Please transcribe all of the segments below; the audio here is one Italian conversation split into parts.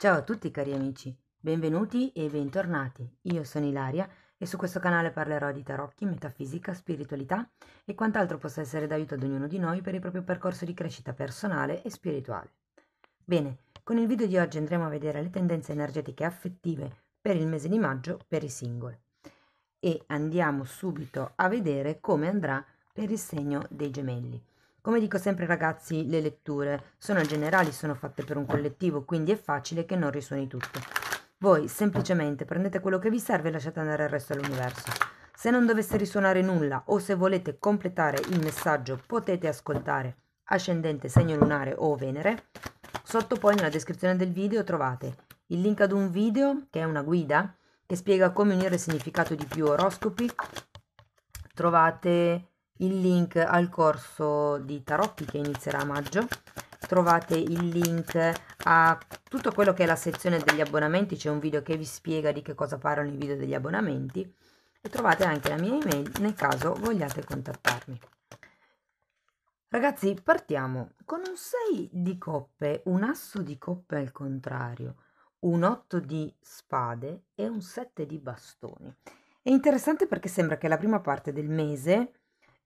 Ciao a tutti cari amici, benvenuti e bentornati. Io sono Ilaria e su questo canale parlerò di tarocchi, metafisica, spiritualità e quant'altro possa essere d'aiuto ad ognuno di noi per il proprio percorso di crescita personale e spirituale. Bene, con il video di oggi andremo a vedere le tendenze energetiche affettive per il mese di maggio per i single e andiamo subito a vedere come andrà per il segno dei gemelli. Come dico sempre ragazzi, le letture sono generali, sono fatte per un collettivo, quindi è facile che non risuoni tutto. Voi semplicemente prendete quello che vi serve e lasciate andare il resto all'universo. Se non dovesse risuonare nulla o se volete completare il messaggio potete ascoltare ascendente, segno lunare o Venere. Sotto poi nella descrizione del video trovate il link ad un video che è una guida che spiega come unire il significato di più oroscopi. Trovate il link al corso di tarocchi che inizierà a maggio, trovate il link a tutto quello che è la sezione degli abbonamenti, c'è un video che vi spiega di che cosa parlano i video degli abbonamenti e trovate anche la mia email nel caso vogliate contattarmi. Ragazzi, partiamo con un 6 di coppe, un asso di coppe al contrario, un 8 di spade e un 7 di bastoni. È interessante perché sembra che la prima parte del mese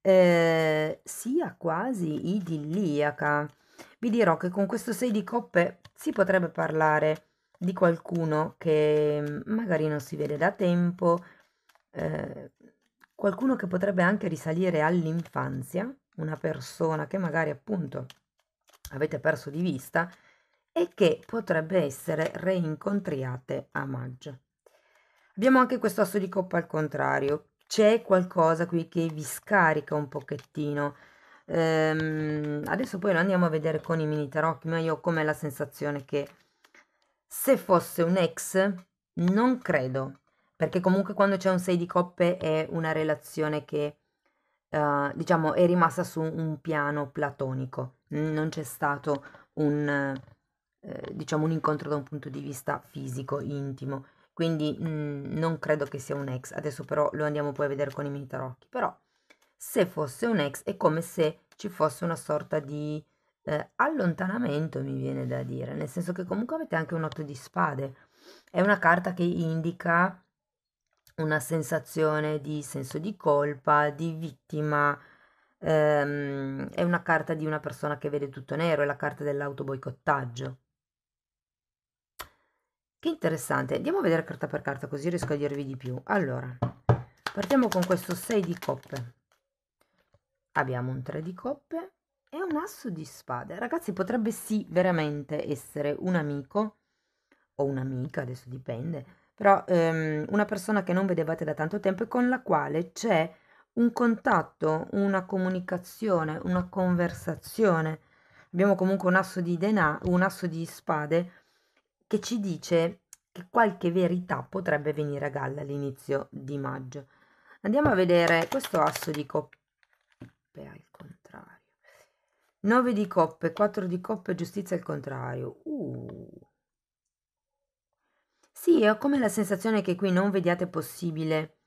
sia quasi idilliaca. Vi dirò che con questo 6 di coppe si potrebbe parlare di qualcuno che magari non si vede da tempo, eh, qualcuno che potrebbe anche risalire all'infanzia, una persona che magari appunto avete perso di vista e che potrebbe essere reincontriate a maggio. Abbiamo anche questo asso di coppa al contrario, c'è qualcosa qui che vi scarica un pochettino. Adesso poi lo andiamo a vedere con i mini tarocchi, ma io ho come la sensazione che se fosse un ex, non credo, perché comunque quando c'è un 6 di coppe è una relazione che diciamo è rimasta su un piano platonico, non c'è stato un diciamo un incontro da un punto di vista fisico, intimo, quindi non credo che sia un ex. Adesso però lo andiamo poi a vedere con i mini tarocchi. Però se fosse un ex è come se ci fosse una sorta di allontanamento, mi viene da dire, nel senso che comunque avete anche un 8 di spade. È una carta che indica una sensazione di senso di colpa, di vittima. È una carta di una persona che vede tutto nero, è la carta dell'autoboicottaggio. Che interessante, andiamo a vedere carta per carta così riesco a dirvi di più. Allora, partiamo con questo 6 di coppe. Abbiamo un 3 di coppe e un asso di spade. Ragazzi, potrebbe sì veramente essere un amico o un'amica, adesso dipende, però una persona che non vedevate da tanto tempo e con la quale c'è un contatto, una comunicazione, una conversazione. Abbiamo comunque un asso di denaro, un asso di spade che ci dice che qualche verità potrebbe venire a galla all'inizio di maggio. Andiamo a vedere questo asso di coppe al contrario. 9 di coppe, 4 di coppe, giustizia al contrario. Sì, ho come la sensazione che qui non vediate possibile,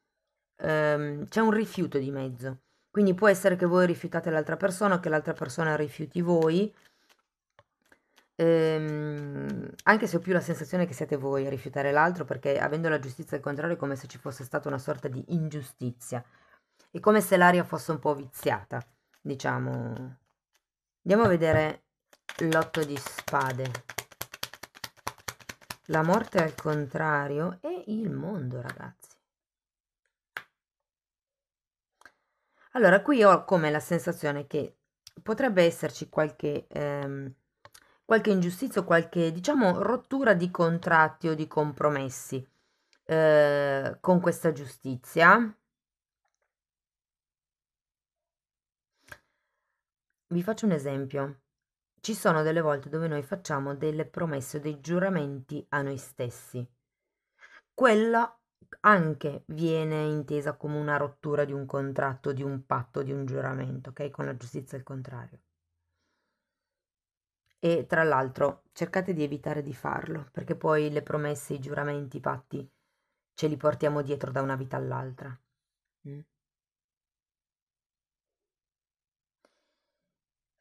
c'è un rifiuto di mezzo. Quindi può essere che voi rifiutate l'altra persona o che l'altra persona rifiuti voi. Anche se ho più la sensazione che siate voi a rifiutare l'altro, perché avendo la giustizia al contrario è come se ci fosse stata una sorta di ingiustizia. È come se l'aria fosse un po' viziata, diciamo. Andiamo a vedere l'otto di spade. La morte al contrario e il mondo, ragazzi. Allora, qui ho come la sensazione che potrebbe esserci qualche ingiustizia o qualche, diciamo, rottura di contratti o di compromessi con questa giustizia. Vi faccio un esempio. Ci sono delle volte dove noi facciamo delle promesse o dei giuramenti a noi stessi. Quella anche viene intesa come una rottura di un contratto, di un patto, di un giuramento, ok? Con la giustizia al contrario. E tra l'altro cercate di evitare di farlo, perché poi le promesse, i giuramenti, i patti ce li portiamo dietro da una vita all'altra. Mm?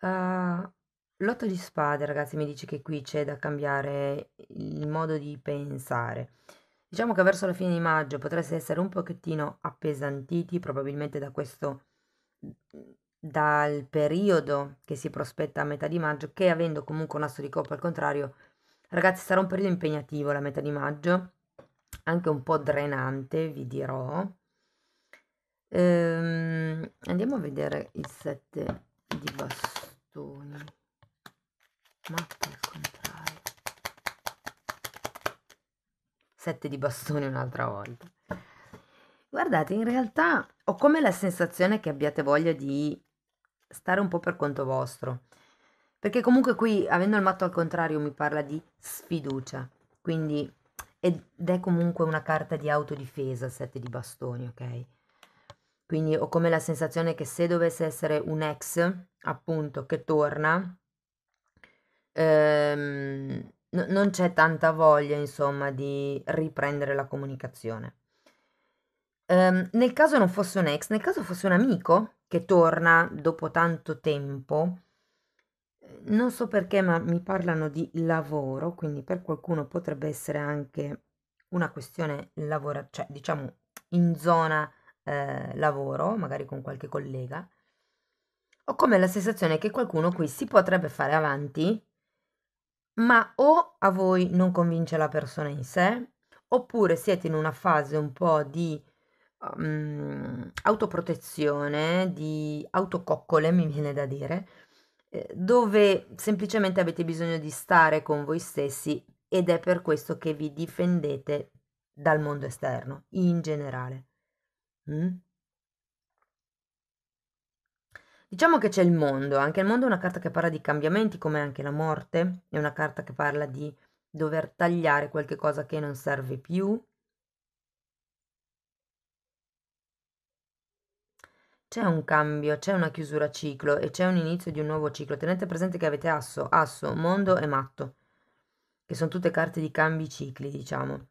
Uh, L'otto di spade, ragazzi, mi dice che qui c'è da cambiare il modo di pensare. Diciamo che verso la fine di maggio potreste essere un pochettino appesantiti, probabilmente da questo, dal periodo che si prospetta a metà di maggio, che avendo comunque un asso di coppa al contrario, ragazzi, sarà un periodo impegnativo la metà di maggio, anche un po' drenante, vi dirò. Andiamo a vedere il 7 di bastoni. Matto al contrario. 7 di bastoni un'altra volta. Guardate, in realtà ho come la sensazione che abbiate voglia di stare un po' per conto vostro. Perché comunque qui, avendo il matto al contrario, mi parla di sfiducia. Quindi, ed è comunque una carta di autodifesa, il 7 di bastoni, ok? Quindi ho come la sensazione che se dovesse essere un ex, appunto, che torna, non c'è tanta voglia, insomma, di riprendere la comunicazione. Nel caso non fosse un ex, nel caso fosse un amico che torna dopo tanto tempo, non so perché, ma mi parlano di lavoro, quindi per qualcuno potrebbe essere anche una questione lavora, cioè diciamo in zona lavoro, magari con qualche collega. Ho come la sensazione che qualcuno qui si potrebbe fare avanti, ma o a voi non convince la persona in sé, oppure siete in una fase un po' di autoprotezione, di autococcole, mi viene da dire, dove semplicemente avete bisogno di stare con voi stessi ed è per questo che vi difendete dal mondo esterno, in generale. Mm? Diciamo che c'è il mondo, anche il mondo è una carta che parla di cambiamenti, come anche la morte, è una carta che parla di dover tagliare qualche cosa che non serve più. C'è un cambio, c'è una chiusura ciclo e c'è un inizio di un nuovo ciclo. Tenete presente che avete asso, mondo e matto, che sono tutte carte di cambi cicli, diciamo.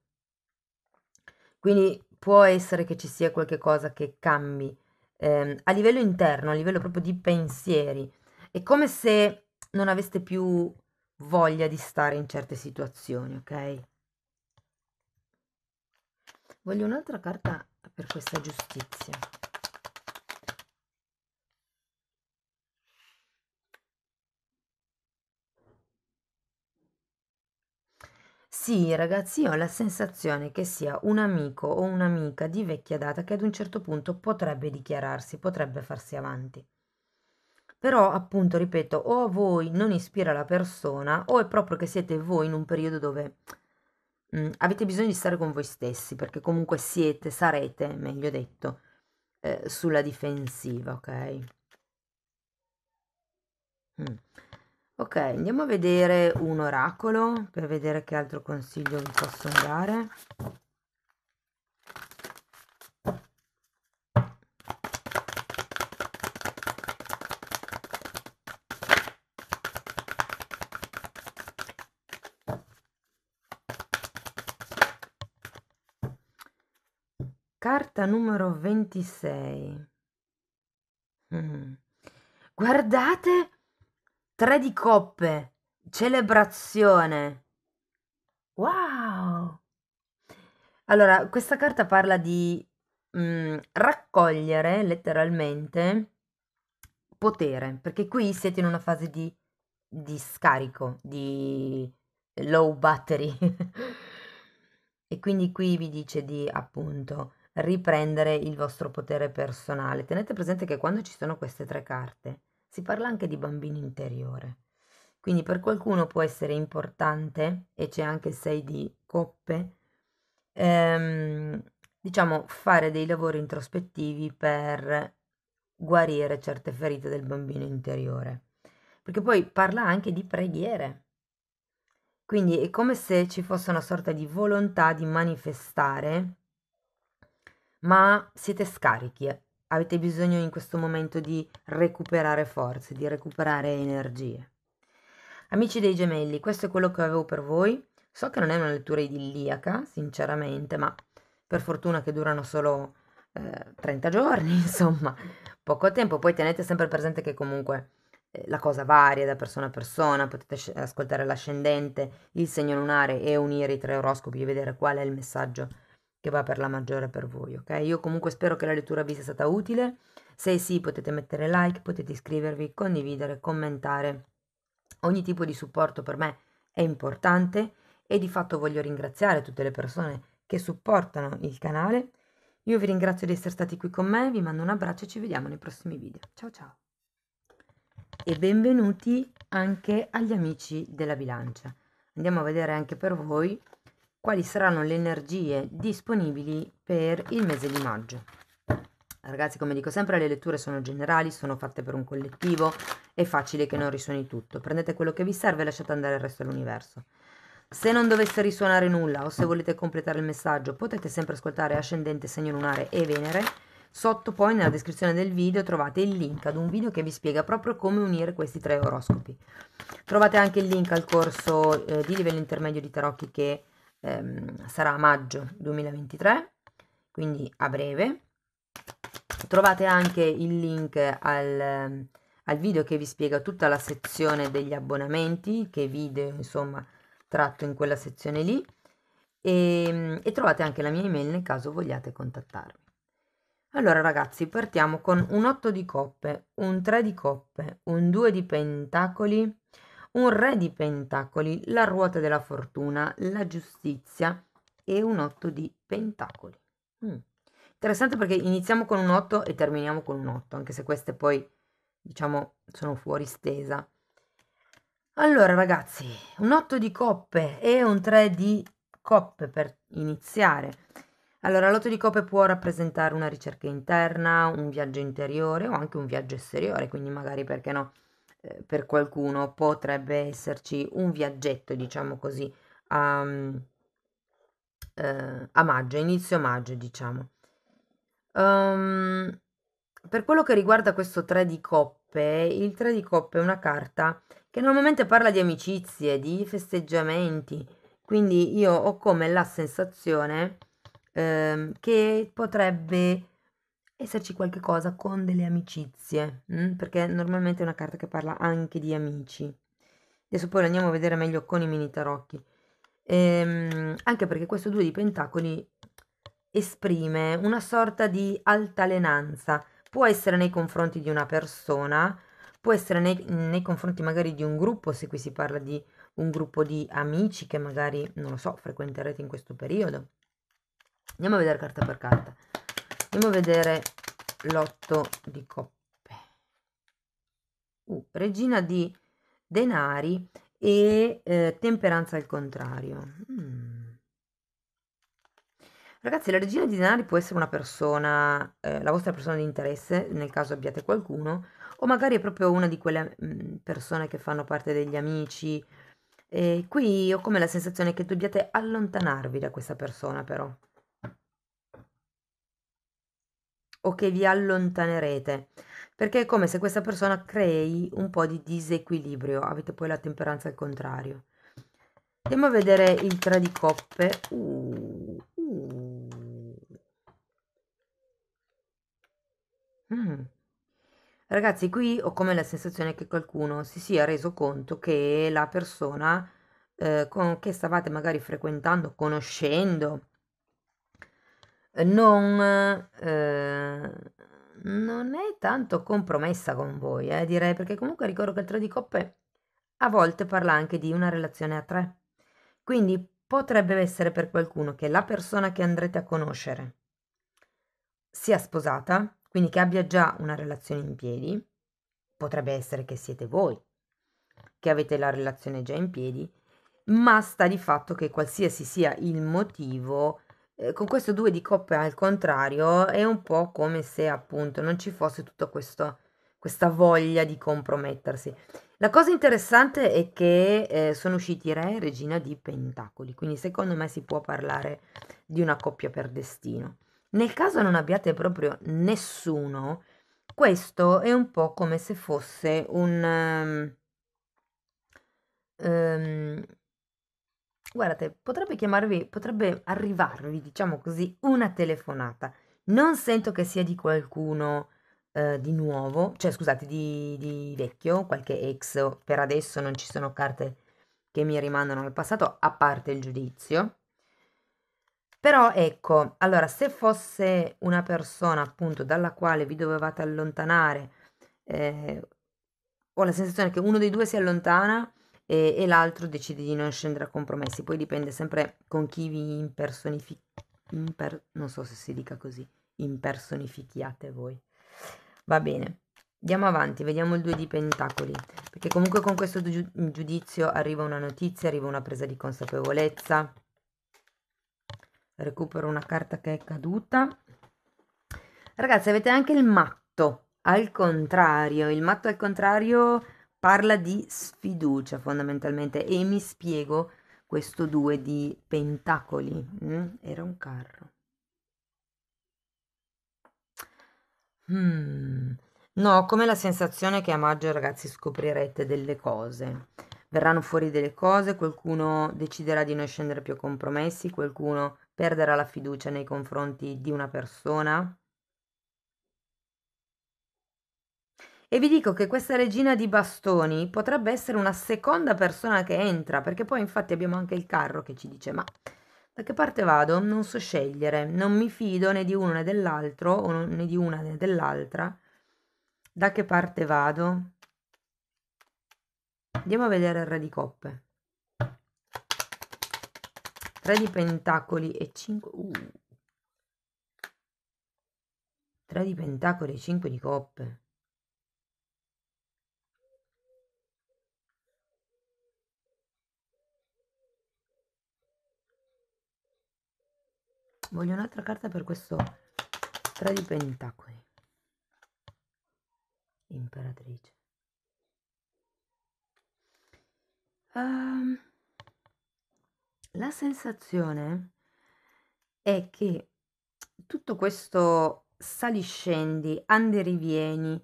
Quindi può essere che ci sia qualche cosa che cambi a livello interno, a livello proprio di pensieri. È come se non aveste più voglia di stare in certe situazioni, ok? Voglio un'altra carta per questa giustizia. Sì, ragazzi, io ho la sensazione che sia un amico o un'amica di vecchia data che ad un certo punto potrebbe dichiararsi, potrebbe farsi avanti. Però, appunto, ripeto, o a voi non ispira la persona, o è proprio che siete voi in un periodo dove avete bisogno di stare con voi stessi, perché comunque siete, sarete, meglio detto, sulla difensiva, ok? Mm. Ok, andiamo a vedere un oracolo per vedere che altro consiglio vi posso dare. Carta numero 26. Mm. Guardate, 3 di coppe, celebrazione. Wow! Allora, questa carta parla di raccogliere letteralmente potere, perché qui siete in una fase di scarico, di low battery. E quindi qui vi dice di appunto riprendere il vostro potere personale. Tenete presente che quando ci sono queste tre carte si parla anche di bambino interiore. Quindi per qualcuno può essere importante, e c'è anche il 6 di coppe, ehm, diciamo fare dei lavori introspettivi per guarire certe ferite del bambino interiore. Perché poi parla anche di preghiere. Quindi è come se ci fosse una sorta di volontà di manifestare, ma siete scarichi, avete bisogno in questo momento di recuperare forze, di recuperare energie. Amici dei gemelli, questo è quello che avevo per voi. So che non è una lettura idilliaca, sinceramente, ma per fortuna che durano solo 30 giorni, insomma, poco tempo. Poi tenete sempre presente che comunque la cosa varia da persona a persona, potete ascoltare l'ascendente, il segno lunare e unire i 3 oroscopi e vedere qual è il messaggio che va per la maggiore per voi, ok? Io comunque spero che la lettura vi sia stata utile. Se sì, potete mettere like, potete iscrivervi, condividere, commentare. Ogni tipo di supporto per me è importante e di fatto voglio ringraziare tutte le persone che supportano il canale. Io vi ringrazio di essere stati qui con me, vi mando un abbraccio e ci vediamo nei prossimi video. Ciao ciao! E benvenuti anche agli amici della bilancia. Andiamo a vedere anche per voi quali saranno le energie disponibili per il mese di maggio. Ragazzi, come dico sempre, le letture sono generali, sono fatte per un collettivo, è facile che non risuoni tutto. Prendete quello che vi serve e lasciate andare il resto dell'universo. Se non dovesse risuonare nulla o se volete completare il messaggio, potete sempre ascoltare Ascendente, Segno Lunare e Venere. Sotto poi nella descrizione del video trovate il link ad un video che vi spiega proprio come unire questi 3 oroscopi. Trovate anche il link al corso di livello intermedio di tarocchi che sarà a maggio 2023, quindi a breve. Trovate anche il link al video che vi spiega tutta la sezione degli abbonamenti, che video insomma tratto in quella sezione lì, e trovate anche la mia email nel caso vogliate contattarmi. Allora ragazzi, partiamo con un 8 di coppe, un 3 di coppe, un 2 di pentacoli, un re di pentacoli, la ruota della fortuna, la giustizia e un 8 di pentacoli. Interessante perché iniziamo con un 8 e terminiamo con un 8, anche se queste poi, diciamo, sono fuori stesa. Allora ragazzi, un 8 di coppe e un 3 di coppe per iniziare. Allora, l'otto di coppe può rappresentare una ricerca interna, un viaggio interiore o anche un viaggio esteriore, quindi magari, perché no, per qualcuno potrebbe esserci un viaggetto, diciamo così, a maggio, inizio maggio, diciamo. Per quello che riguarda questo 3 di coppe, il 3 di coppe è una carta che normalmente parla di amicizie, di festeggiamenti, quindi io ho come la sensazione che potrebbe esserci qualche cosa con delle amicizie, perché normalmente è una carta che parla anche di amici. Adesso poi lo andiamo a vedere meglio con i mini tarocchi. Anche perché questo 2 di pentacoli esprime una sorta di altalenanza, può essere nei confronti di una persona, può essere nei confronti magari di un gruppo, se qui si parla di un gruppo di amici che magari, non lo so, frequenterete in questo periodo. Andiamo a vedere carta per carta. Andiamo a vedere l'otto di coppe. Regina di denari e temperanza al contrario. Ragazzi, la regina di denari può essere una persona, la vostra persona di interesse, nel caso abbiate qualcuno, o magari è proprio una di quelle persone che fanno parte degli amici. E qui ho come la sensazione che dobbiate allontanarvi da questa persona, però. O che vi allontanerete, perché è come se questa persona crei un po' di disequilibrio, avete poi la temperanza al contrario. Andiamo a vedere il 3 di coppe. Ragazzi, qui ho come la sensazione che qualcuno si sia reso conto che la persona che stavate magari frequentando, conoscendo, non, non è tanto compromessa con voi, direi, perché comunque ricordo che il 3 di coppe a volte parla anche di una relazione a 3. Quindi potrebbe essere per qualcuno che la persona che andrete a conoscere sia sposata, quindi che abbia già una relazione in piedi, potrebbe essere che siete voi che avete la relazione già in piedi, ma sta di fatto che qualsiasi sia il motivo, con questo 2 di coppe al contrario è un po' come se appunto non ci fosse tutta questa voglia di compromettersi. La cosa interessante è che sono usciti re e regina di pentacoli, quindi secondo me si può parlare di una coppia per destino. Nel caso non abbiate proprio nessuno, questo è un po' come se fosse Ehm, guardate, potrebbe arrivarvi, diciamo così, una telefonata. Non sento che sia di qualcuno di nuovo, cioè scusate, di vecchio, qualche ex. Per adesso non ci sono carte che mi rimandano al passato, a parte il giudizio. Però ecco, allora, se fosse una persona appunto dalla quale vi dovevate allontanare, ho la sensazione che uno dei due si allontana e l'altro decide di non scendere a compromessi. Poi dipende sempre con chi vi non so se si dica così, impersonifichiate voi. Va bene, andiamo avanti, vediamo il 2 di pentacoli, perché comunque con questo giudizio arriva una notizia, arriva una presa di consapevolezza. Recupero una carta che è caduta. Ragazzi, avete anche il matto al contrario. Il matto al contrario parla di sfiducia fondamentalmente, e mi spiego questo 2 di pentacoli. Era un carro. No, ho come la sensazione che a maggio, ragazzi, scoprirete delle cose. Verranno fuori delle cose, qualcuno deciderà di non scendere più a compromessi, qualcuno perderà la fiducia nei confronti di una persona. E vi dico che questa regina di bastoni potrebbe essere una seconda persona che entra, perché poi infatti abbiamo anche il carro che ci dice: ma da che parte vado? Non so scegliere, non mi fido né di uno né dell'altro, né di una né dell'altra. Da che parte vado? Andiamo a vedere il re di coppe. 3 di pentacoli e 5. 3 di pentacoli e 5 di coppe. Voglio un'altra carta per questo 3 di pentacoli. Imperatrice. La sensazione è che tutto questo saliscendi, andi e rivieni,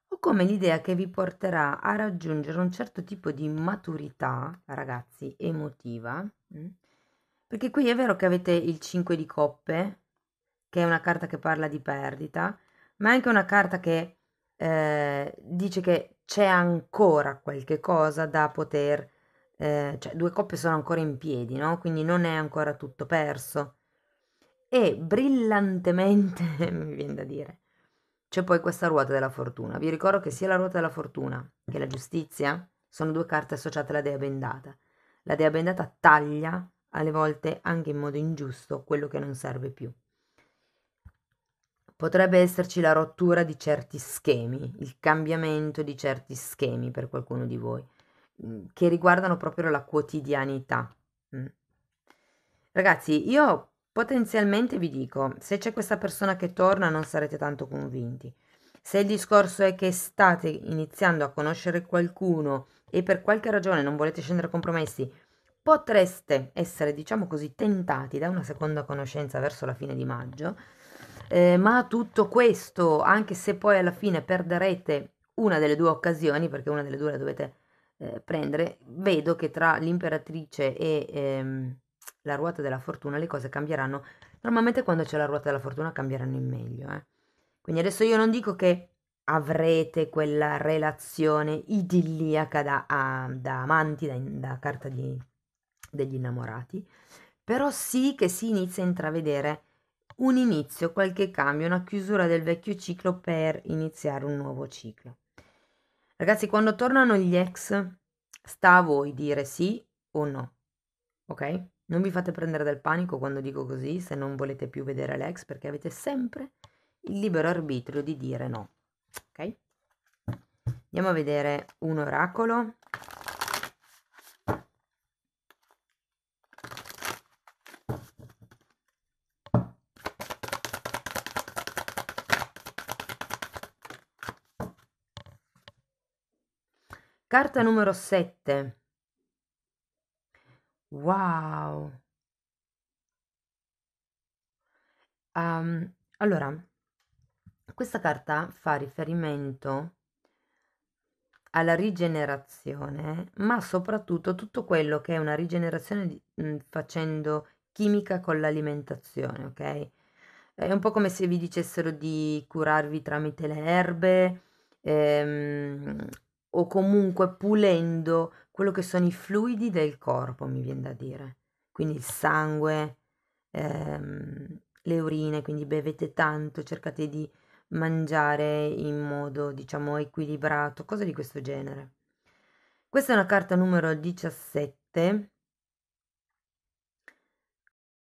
ho come l'idea che vi porterà a raggiungere un certo tipo di maturità, ragazzi, emotiva. Perché qui è vero che avete il 5 di coppe, che è una carta che parla di perdita, ma è anche una carta che dice che c'è ancora qualche cosa da poter, cioè 2 coppe sono ancora in piedi, no? Quindi non è ancora tutto perso. E brillantemente, mi viene da dire, c'è poi questa ruota della fortuna. Vi ricordo che sia la ruota della fortuna che la giustizia sono 2 carte associate alla dea bendata. La dea bendata taglia alle volte anche in modo ingiusto quello che non serve più. Potrebbe esserci la rottura di certi schemi, il cambiamento di certi schemi per qualcuno di voi, che riguardano proprio la quotidianità. Ragazzi, io potenzialmente vi dico, se c'è questa persona che torna non sarete tanto convinti. Se il discorso è che state iniziando a conoscere qualcuno e per qualche ragione non volete scendere a compromessi, potreste essere, diciamo così, tentati da una seconda conoscenza verso la fine di maggio, ma tutto questo, anche se poi alla fine perderete una delle 2 occasioni, perché una delle 2 la dovete prendere, vedo che tra l'imperatrice e la ruota della fortuna le cose cambieranno. Normalmente quando c'è la ruota della fortuna cambieranno in meglio, Quindi adesso io non dico che avrete quella relazione idilliaca da amanti, da carta degli innamorati, però sì che si inizia a intravedere un inizio, qualche cambio, una chiusura del vecchio ciclo per iniziare un nuovo ciclo. Ragazzi, quando tornano gli ex, sta a voi dire sì o no, ok? Non vi fate prendere dal panico quando dico così, se non volete più vedere l'ex, perché avete sempre il libero arbitrio di dire no, ok? Andiamo a vedere un oracolo. Carta numero 7. Wow. Allora, questa carta fa riferimento alla rigenerazione, ma soprattutto tutto quello che è una rigenerazione facendo chimica con l'alimentazione, ok? È un po' come se vi dicessero di curarvi tramite le erbe, ehm, o comunque pulendo quello che sono i fluidi del corpo, mi vien da dire. Quindi il sangue, le urine, quindi bevete tanto, cercate di mangiare in modo, diciamo, equilibrato, cose di questo genere. Questa è una carta numero 17